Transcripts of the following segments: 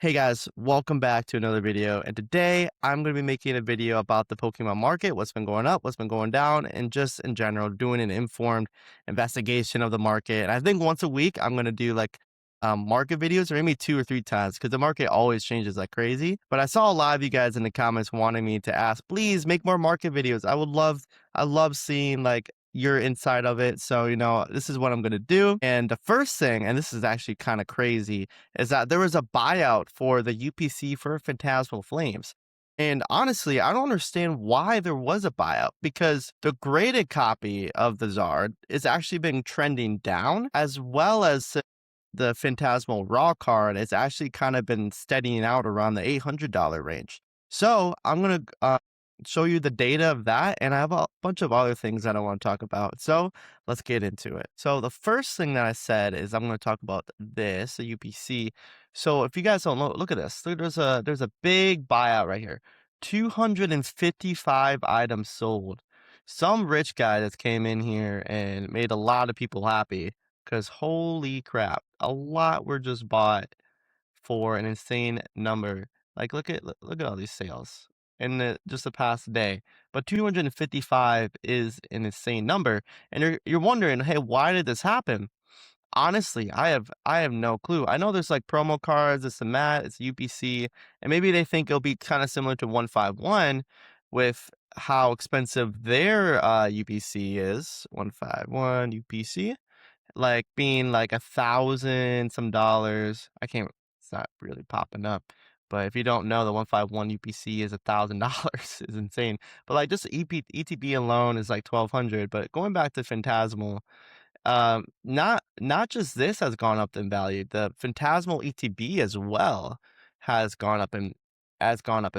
Hey guys, welcome back to another video. And today I'm going to be making a video about the Pokemon market, what's been going up, what's been going down, and just in general, doing an informed investigation of the market. And I think once a week, I'm going to do like market videos, or maybe 2 or 3 times, because the market always changes like crazy. But I saw a lot of you guys in the comments wanting me to ask, please make more market videos. I love seeing like your inside of it. So, this is what I'm going to do. And the first thing, and this is actually kind of crazy, is that there was a buyout for the UPC for Phantasmal Flames. And honestly, I don't understand why there was a buyout, because the graded copy of the Zard is actually been trending down, as well as the Phantasmal Raw card has actually kind of been steadying out around the $800 range. So I'm going to show you the data of that, and I have a bunch of other things that I want to talk about. So let's get into it. So the first thing that I said is I'm going to talk about this, the UPC. So if you guys don't know, look at this. There's a big buyout right here. 255 items sold. Some rich guy that came in here and made a lot of people happy, because holy crap, a lot were just bought for an insane number. Like look at all these sales in just the past day. But 255 is an insane number, and you're wondering, hey, why did this happen? Honestly, I have no clue. I know there's like promo cards, it's a mat, it's UPC, and maybe they think it'll be kind of similar to 151 with how expensive their UPC is. 151 UPC, like being like 1,000 some dollars. I can't, it's not really popping up. But if you don't know, the 151 UPC is $1,000 is insane. But like just ETB alone is like 1,200. But going back to Phantasmal, not just this has gone up in value. The Phantasmal ETB as well has gone up in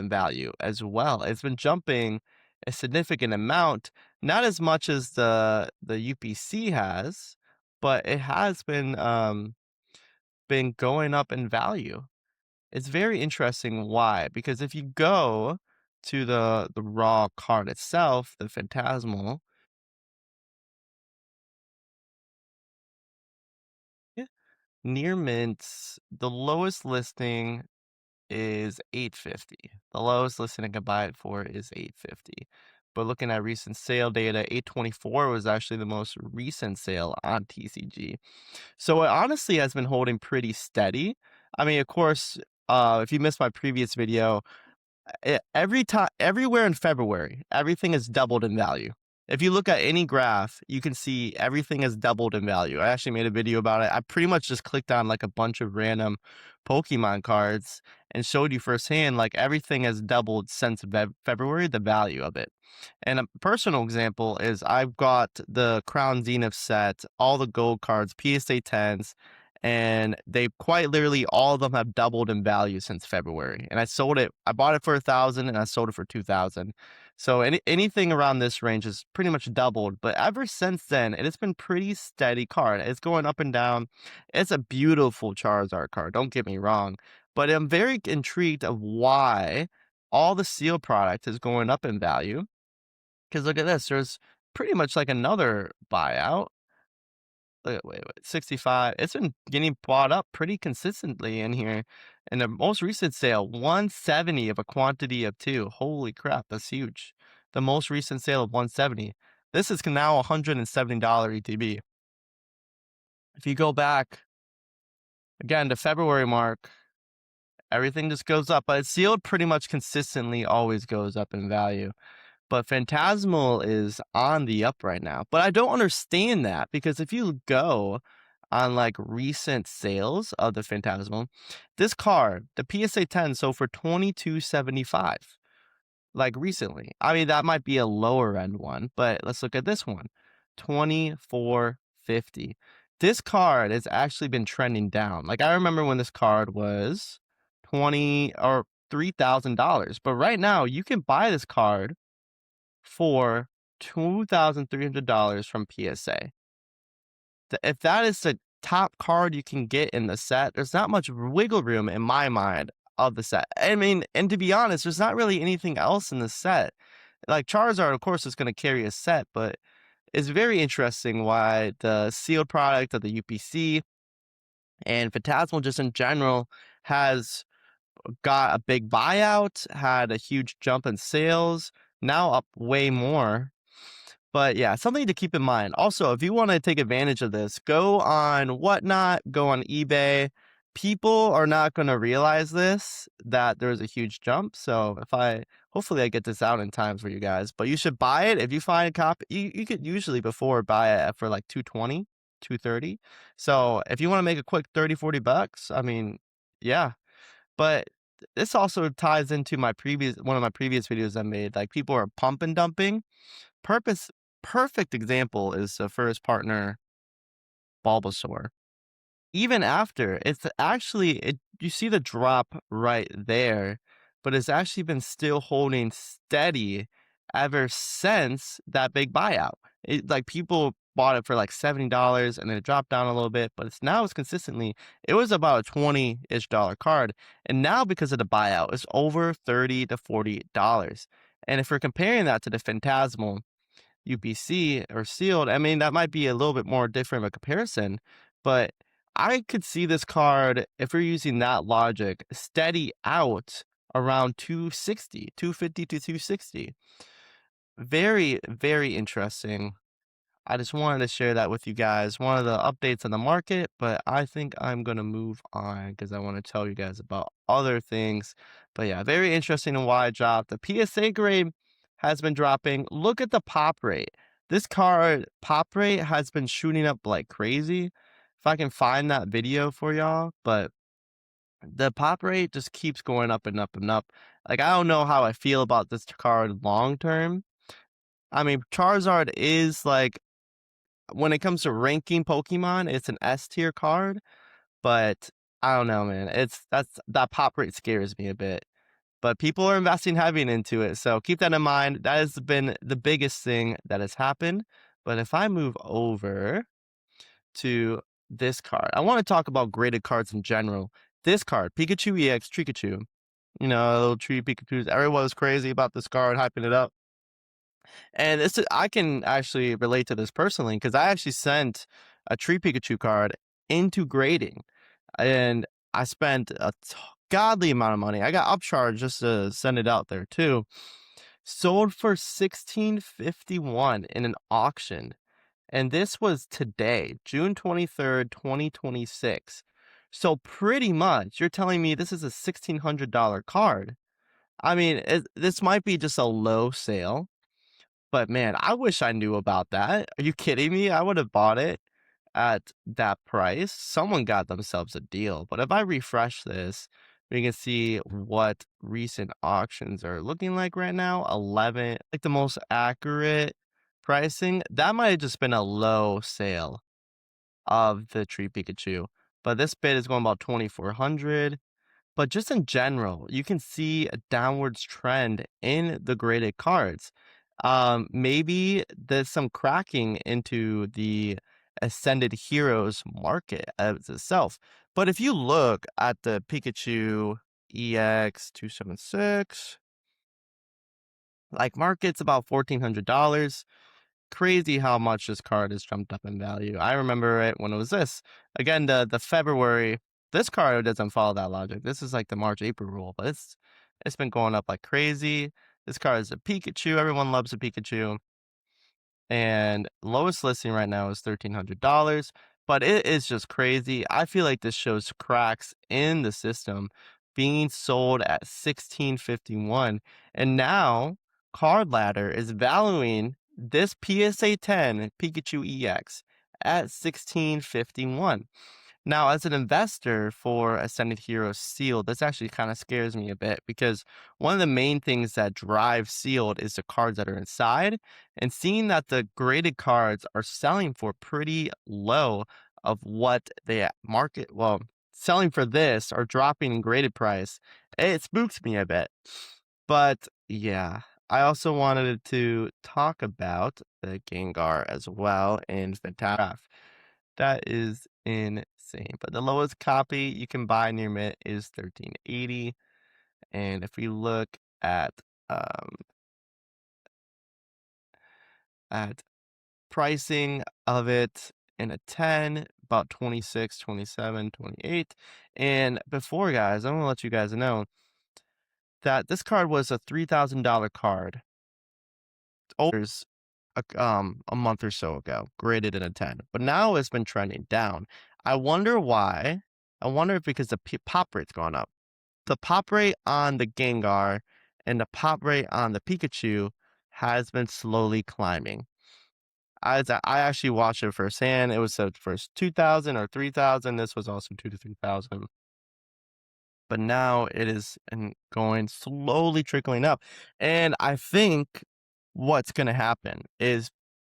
value as well. It's been jumping a significant amount, not as much as the UPC has, but it has been going up in value. It's very interesting why, because if you go to the raw card itself, the Phantasmal, yeah, near mints, the lowest listing is 850. The lowest listing I can buy it for is 850. But looking at recent sale data, 824 was actually the most recent sale on TCG. So it honestly has been holding pretty steady. I mean, of course, if you missed my previous video, every time, everywhere in February, everything is doubled in value. If you look at any graph, you can see everything has doubled in value. I actually made a video about it. I pretty much just clicked on like a bunch of random Pokemon cards and showed you firsthand like everything has doubled since February, the value of it. And a personal example is I've got the Crown Zenith set, all the gold cards, PSA 10s, and they quite literally all of them have doubled in value since February. And I bought it for 1,000 and I sold it for 2,000. So anything around this range is pretty much doubled. But ever since then, it has been pretty steady card. It's going up and down. It's a beautiful Charizard card, don't get me wrong. But I'm very intrigued of why all the seal product is going up in value. Because look at this, there's pretty much like another buyout. Wait, 65. It's been getting bought up pretty consistently in here. In the most recent sale, 170 of a quantity of 2. Holy crap, that's huge. The most recent sale of 170. This is now $170 ETB. If you go back again to February mark, everything just goes up, but it's sealed pretty much consistently always goes up in value. But Phantasmal is on the up right now. But I don't understand that, because if you go on like recent sales of the Phantasmal, this card, the PSA 10, sold for $22.75. Like recently. I mean, that might be a lower end one, but let's look at this one. $24.50. This card has actually been trending down. Like I remember when this card was 20 or $3,000, but right now you can buy this card for $2,300 from PSA. If that is the top card you can get in the set, there's not much wiggle room in my mind of the set. I mean, and to be honest, there's not really anything else in the set. Like Charizard, of course, is going to carry a set, but it's very interesting why the sealed product of the UPC and Phantasmal just in general has got a big buyout, had a huge jump in sales, now up way more. But yeah, something to keep in mind. Also, if you want to take advantage of this, go on Whatnot, go on eBay. People are not going to realize this, that there's a huge jump. So hopefully I get this out in time for you guys, but you should buy it. If you find a copy, you could usually before buy it for like 220, 230. So if you want to make a quick 30, 40 bucks, I mean, yeah, but this also ties into one of my previous videos I made. Like people are pump and dumping. Purpose Perfect example is the first partner Bulbasaur. Even after, it's actually you see the drop right there, but it's actually been still holding steady ever since that big buyout. Like people bought it for like $70 and then it dropped down a little bit, but it's consistently, it was about a 20-ish dollar card. And now because of the buyout, it's over $30 to $40. And if we're comparing that to the Phantasmal UPC or sealed, I mean, that might be a little bit more different of a comparison, but I could see this card, if we're using that logic, steady out around 260, 250 to 260. Very, very interesting. I just wanted to share that with you guys. One of the updates on the market, but I think I'm going to move on because I want to tell you guys about other things. But yeah, very interesting in why it dropped. The PSA grade has been dropping. Look at the pop rate. This card pop rate has been shooting up like crazy. If I can find that video for y'all, but the pop rate just keeps going up and up and up. Like, I don't know how I feel about this card long term. I mean, Charizard is like, when it comes to ranking Pokemon, it's an S tier card, but I don't know, man. That pop rate scares me a bit. But people are investing heavy into it, so keep that in mind. That has been the biggest thing that has happened. But if I move over to this card, I want to talk about graded cards in general. This card, Pikachu EX Trikachu. You know, little tree Pikachus. Everyone was crazy about this card, hyping it up. And I can actually relate to this personally because I actually sent a Tree Pikachu card into grading, and I spent a godly amount of money. I got upcharged just to send it out there too. Sold for $16.51 in an auction, and this was today, June 23rd, 2026. So pretty much, you're telling me this is a $1,600 card. I mean, this might be just a low sale, but man, I wish I knew about that. Are you kidding me? I would have bought it at that price. Someone got themselves a deal. But if I refresh this, we can see what recent auctions are looking like right now. 11, like the most accurate pricing. That might have just been a low sale of the Tree Pikachu. But this bid is going about 2,400. But just in general, you can see a downwards trend in the graded cards. Maybe there's some cracking into the Ascended Heroes market as itself. But if you look at the Pikachu EX 276, like market's about $1,400. Crazy how much this card has jumped up in value. I remember it when it was this. Again, the February, this card doesn't follow that logic. This is like the March, April rule, but it's been going up like crazy. This card is a Pikachu. Everyone loves a Pikachu. And lowest listing right now is $1,300, but it is just crazy. I feel like this shows cracks in the system, being sold at $16.51, and now Card Ladder is valuing this PSA 10 Pikachu EX at $16.51. Now, as an investor for Ascended Hero Sealed, this actually kind of scares me a bit because one of the main things that drive Sealed is the cards that are inside. And seeing that the graded cards are selling for pretty low of what they market, well, selling for this or dropping in graded price, it spooks me a bit. But yeah, I also wanted to talk about the Gengar as well in Fantastic. That is insane. But the lowest copy you can buy near mint is 1380. And if we look um at pricing of it in a 10, about 26, 27, 28. And before, guys, I'm gonna let you guys know that this card was a $3,000 card orders a month or so ago, graded in a 10, but now it's been trending down. I wonder why. I wonder if because the pop rate's gone up. The pop rate on the Gengar and the pop rate on the Pikachu has been slowly climbing. I actually watched it firsthand. It was the first 2,000 or 3,000. This was also 2 to 3,000. But now it is going slowly trickling up. And I think what's going to happen is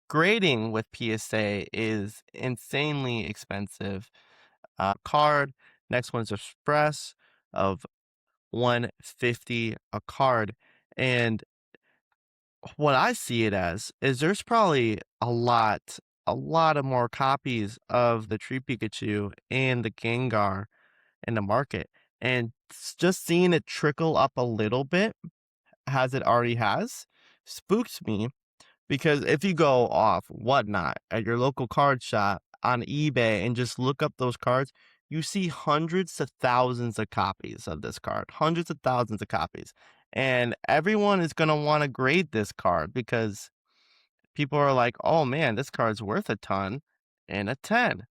grading with PSA is insanely expensive. Card. Next one's Express of 150 a card. And what I see it as is there's probably a lot of more copies of the Tree Pikachu and the Gengar in the market. And just seeing it trickle up a little bit, as it already has, spooks me because if you go off Whatnot at your local card shop on eBay and just look up those cards, you see hundreds to thousands of copies of this card, hundreds of thousands of copies. And everyone is going to want to grade this card because people are like, oh man, this card's worth a ton and a 10.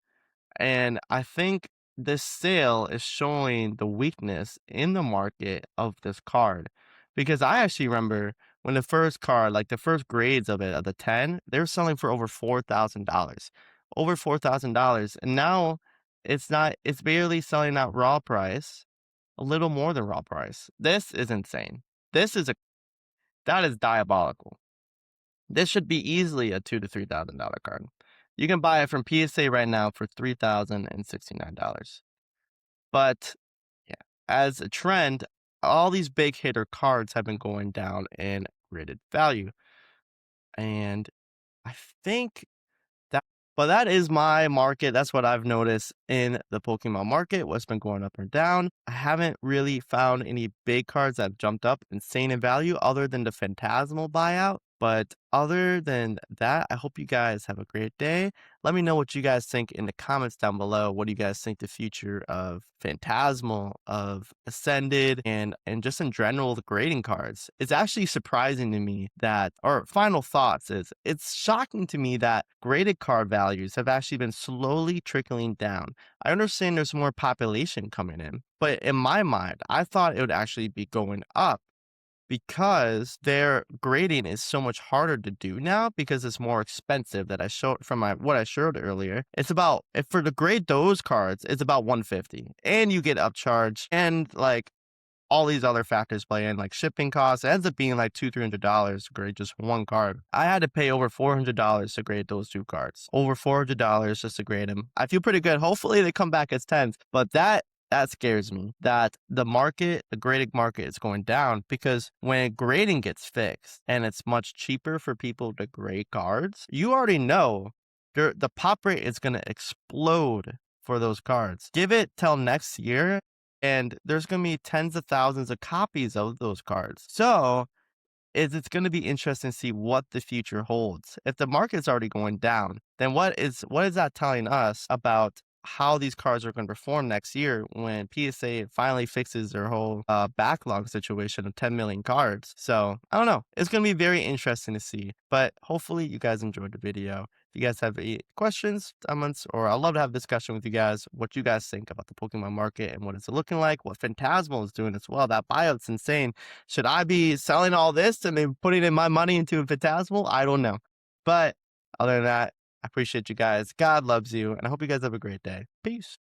And I think this sale is showing the weakness in the market of this card. Because I actually remember when the first card, like the first grades of it, of the 10, they were selling for over $4,000. Over $4,000. And now it's barely selling at raw price, a little more than raw price. This is insane. That is diabolical. This should be easily a $2,000 to $3,000 card. You can buy it from PSA right now for $3,069. But yeah, as a trend, all these big hitter cards have been going down in graded value. And I think but that is my market. That's what I've noticed in the Pokemon market, what's been going up or down. I haven't really found any big cards that have jumped up insane in value other than the Phantasmal buyout. But other than that, I hope you guys have a great day. Let me know what you guys think in the comments down below. What do you guys think the future of Phantasmal, of Ascended, and just in general the grading cards? It's actually surprising to me that, or final thoughts is, it's shocking to me that graded card values have actually been slowly trickling down. I understand there's more population coming in, but in my mind, I thought it would actually be going up because their grading is so much harder to do now because it's more expensive that I showed from what I showed earlier. It's about, if for to grade those cards, it's about 150 and you get upcharge and like all these other factors play in, like shipping costs. It ends up being like $200-300 to grade just one card. I had to pay over $400 to grade those two cards. Over $400 just to grade them. I feel pretty good. Hopefully they come back as 10s, but that scares me that the market, the grading market is going down because when grading gets fixed and it's much cheaper for people to grade cards, you already know the pop rate is going to explode for those cards. Give it till next year and there's going to be tens of thousands of copies of those cards. So it's going to be interesting to see what the future holds. If the market's already going down, then what is that telling us about how these cards are going to perform next year when PSA finally fixes their whole backlog situation of 10 million cards? So I don't know. It's going to be very interesting to see. But hopefully you guys enjoyed the video. If you guys have any questions, comments, or I'd love to have a discussion with you guys, what you guys think about the Pokemon market and what it's looking like, what Phantasmal is doing as well. That buyout's insane. Should I be selling all this and maybe putting in my money into a Phantasmal? I don't know. But other than that, I appreciate you guys. God loves you, and I hope you guys have a great day. Peace.